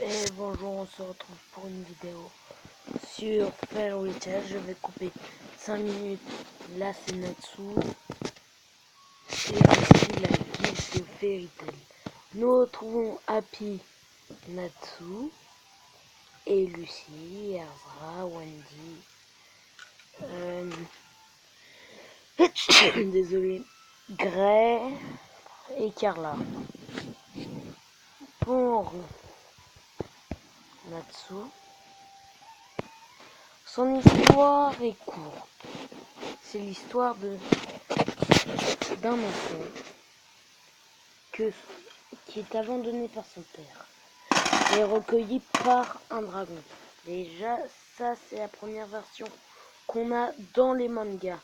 Et bonjour, on se retrouve pour une vidéo sur Fairy Tail. Je vais couper 5 minutes. Là c'est Natsu. Et ici la guilde de Fairy Tail. Nous retrouvons Happy, Natsu et Lucy, Erza, Wendy. Désolé. Gray et Carla. Pour Natsu, son histoire est courte. C'est l'histoire d'un enfant qui est abandonné par son père et recueilli par un dragon. Déjà, ça c'est la première version qu'on a dans les mangas.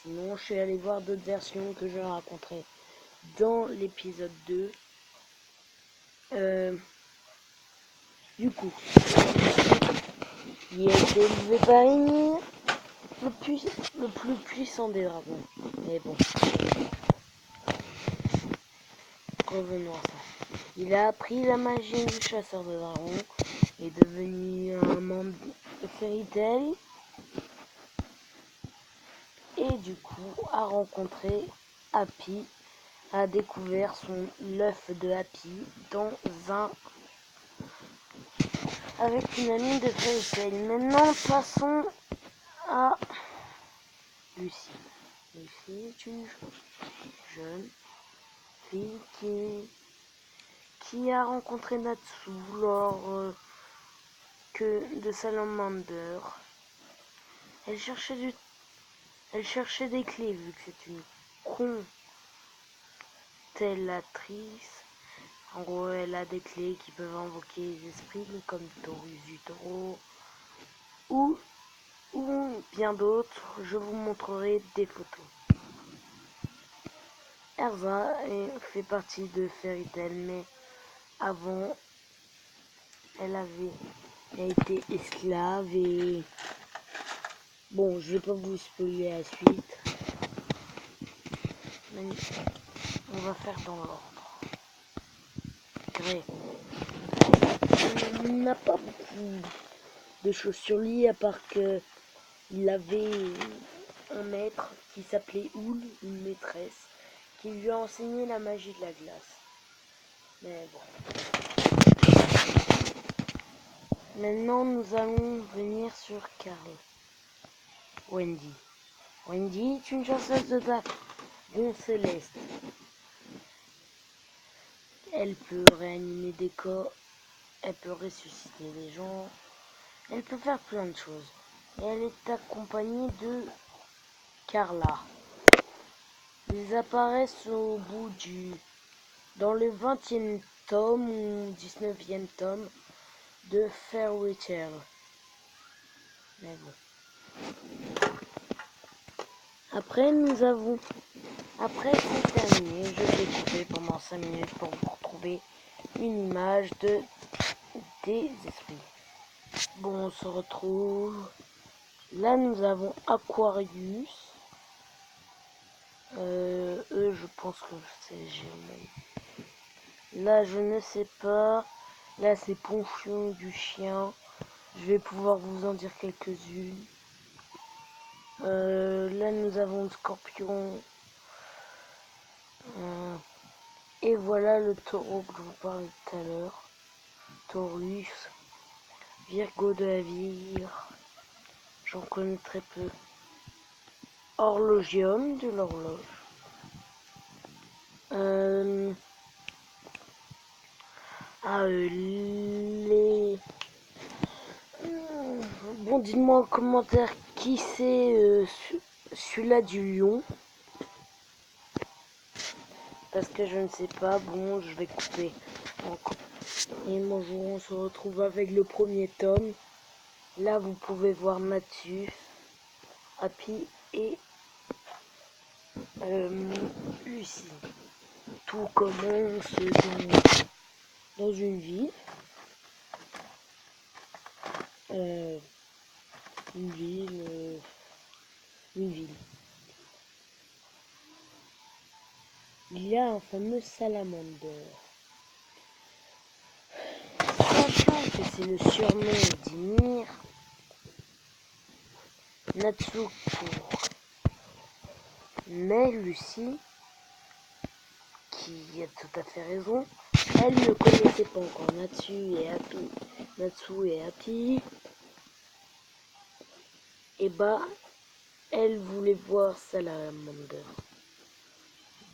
Sinon, je suis allé voir d'autres versions que je raconterai dans l'épisode 2. Du coup, il a été élevé par Ymir, le plus puissant des dragons. Mais bon, revenons à ça. Il a appris la magie du chasseur de dragons, est devenu un membre de Fairy Tail et du coup a rencontré Happy, a découvert l'œuf de Happy avec une amie de Fairy Tail. Maintenant passons à Lucy. Lucy est une jeune fille qui a rencontré Natsu lors de Salamander. Elle cherchait des clés vu que c'est une constellatrice. En gros, elle a des clés qui peuvent invoquer les esprits comme Taurus du Taureau ou bien d'autres. Je vous montrerai des photos. Erza fait partie de Fairy Tail, mais avant, elle a été esclave et bon, je vais pas vous spoiler la suite. Mais on va faire dans l'ordre. Grey n'a pas beaucoup de choses sur lui à part que il avait un maître qui s'appelait Oul, une maîtresse, qui lui a enseigné la magie de la glace. Mais bon. Maintenant, nous allons venir sur Carl. Wendy. Wendy est une chasseuse de dragons céleste. Elle peut réanimer des corps, elle peut ressusciter les gens, elle peut faire plein de choses. Et elle est accompagnée de Carla. Ils apparaissent dans le 20e tome ou 19e tome de Fairy Tail. Mais bon. Après c'est terminé. Je vais couper pendant 5 minutes pour vous retrouver une image des esprits. Bon, on se retrouve. Là, nous avons Aquarius. Eux, je pense que c'est Gémeaux. Là, je ne sais pas. Là, c'est Ponchion du chien. Je vais pouvoir vous en dire quelques-unes. Là, nous avons le Scorpion. Et voilà le taureau que je vous parlais tout à l'heure. Taurus. Virgo de la Vire. J'en connais très peu. Horlogium de l'horloge. Bon, dites-moi en commentaire qui c'est celui-là du lion. Parce que je ne sais pas. Bon, je vais couper. Et bonjour, on se retrouve avec le premier tome. Là, vous pouvez voir Mathieu, Happy et Lucie. Tout commence dans une ville. Une ville. Il y a un fameux salamander. Sachant que c'est le surnom d'Ymir. Natsu pour mais Lucie, qui a tout à fait raison, elle ne connaissait pas encore Natsu et Happy. Et bah, elle voulait voir Salamander,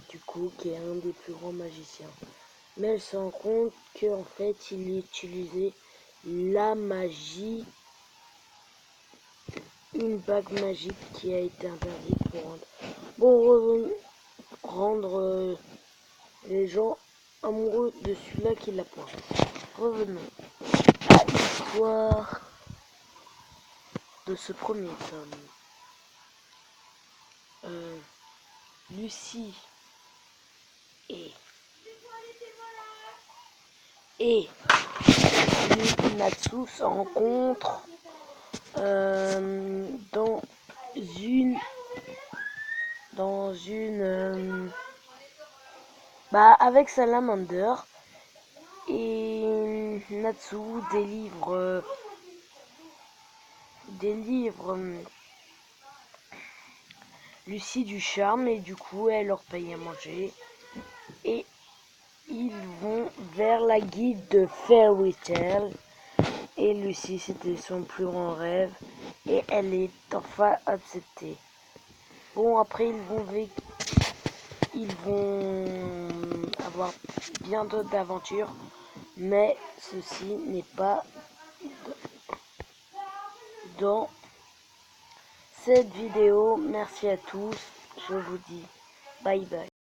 du coup, qui est un des plus grands magiciens. Mais elle se rend compte qu'en fait, il utilisait la magie, une bague magique qui a été interdite pour rendre les gens amoureux de celui-là qui la pointe. Revenons à l'histoire de ce premier tome. Lucie et Natsu se rencontrent dans une avec Salamander, et Natsu délivre Lucie du charme, et du coup elle leur paye à manger et ils vont vers la guilde de Fairy Tail. Et Lucie, c'était son plus grand rêve et elle est enfin acceptée. Bon, après ils vont avoir bien d'autres aventures, mais ceci n'est pas dans cette vidéo. Merci à tous, je vous dis bye bye.